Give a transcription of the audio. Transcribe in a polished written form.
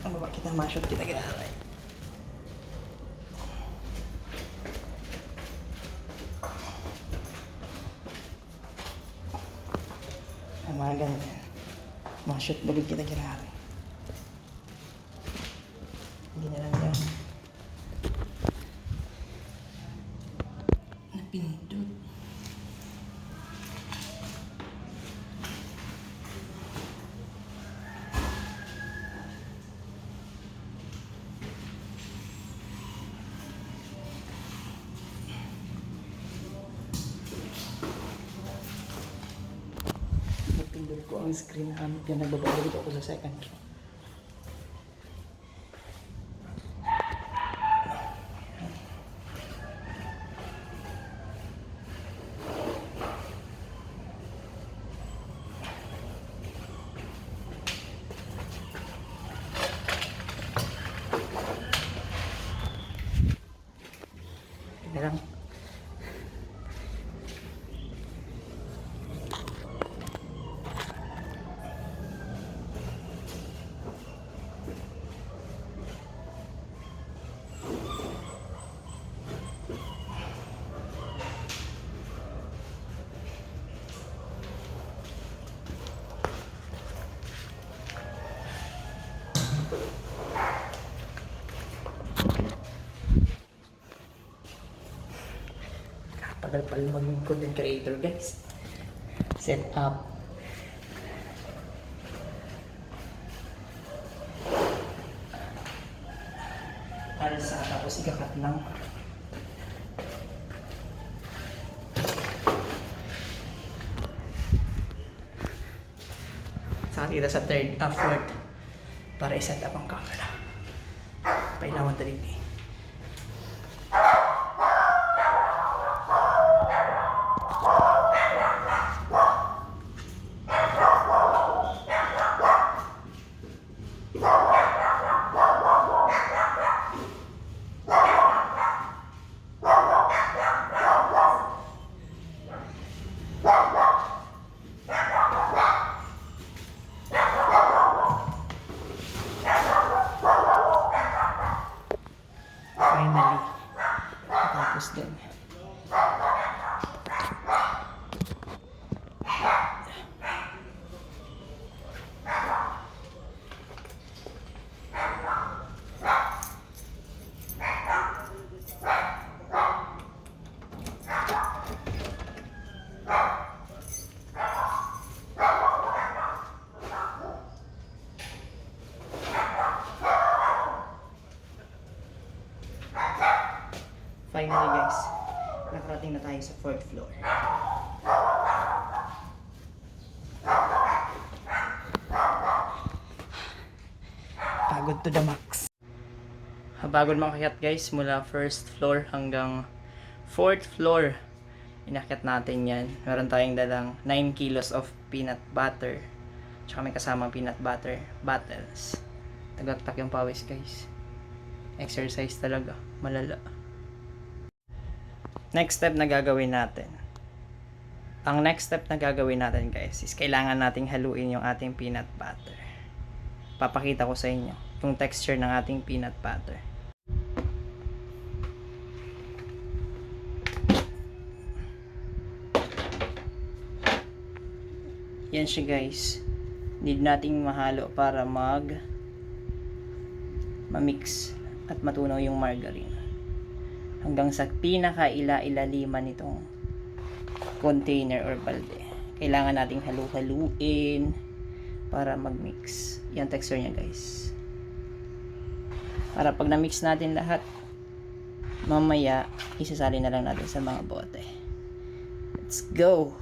Ano ba kita ma-shoot kita gano'n? Ang mga ganyan. Ma-shoot bagay kita gano'n. Hindi na lang yan. Napindot. Napindot ko ang screen na kaya nagbabalik ako sa second row. Lang. Tagal pala maging content creator, guys. Set up. Alsa, tapos ikakat lang. Saka kita sa third, fourth. Para i-set up ang camera. Pailawan taliti. Finally, tapos din. Finally guys, nakarating na tayo sa 4th floor. Pagod to the max. Pagod makakyat guys, mula 1st floor hanggang 4th floor. Inakyat natin yan. Meron tayong dalang 9 kilos of peanut butter. Tsaka may kasamang peanut butter bottles. Tagaktak yung pawis guys. Exercise talaga, malala. Next step na gagawin natin. Ang next step na gagawin natin guys is kailangan nating haluin yung ating peanut butter. Papakita ko sa inyo yung texture ng ating peanut butter. Yan siya guys. Need nating mahalo para ma-mix at matunaw yung margarine. Hanggang sa pinaka-ilaliman nitong container or balde. Kailangan nating halu-haluin para mag-mix. Yan texture niya guys. Para pag na-mix natin lahat, mamaya isasali na lang natin sa mga bote. Let's go!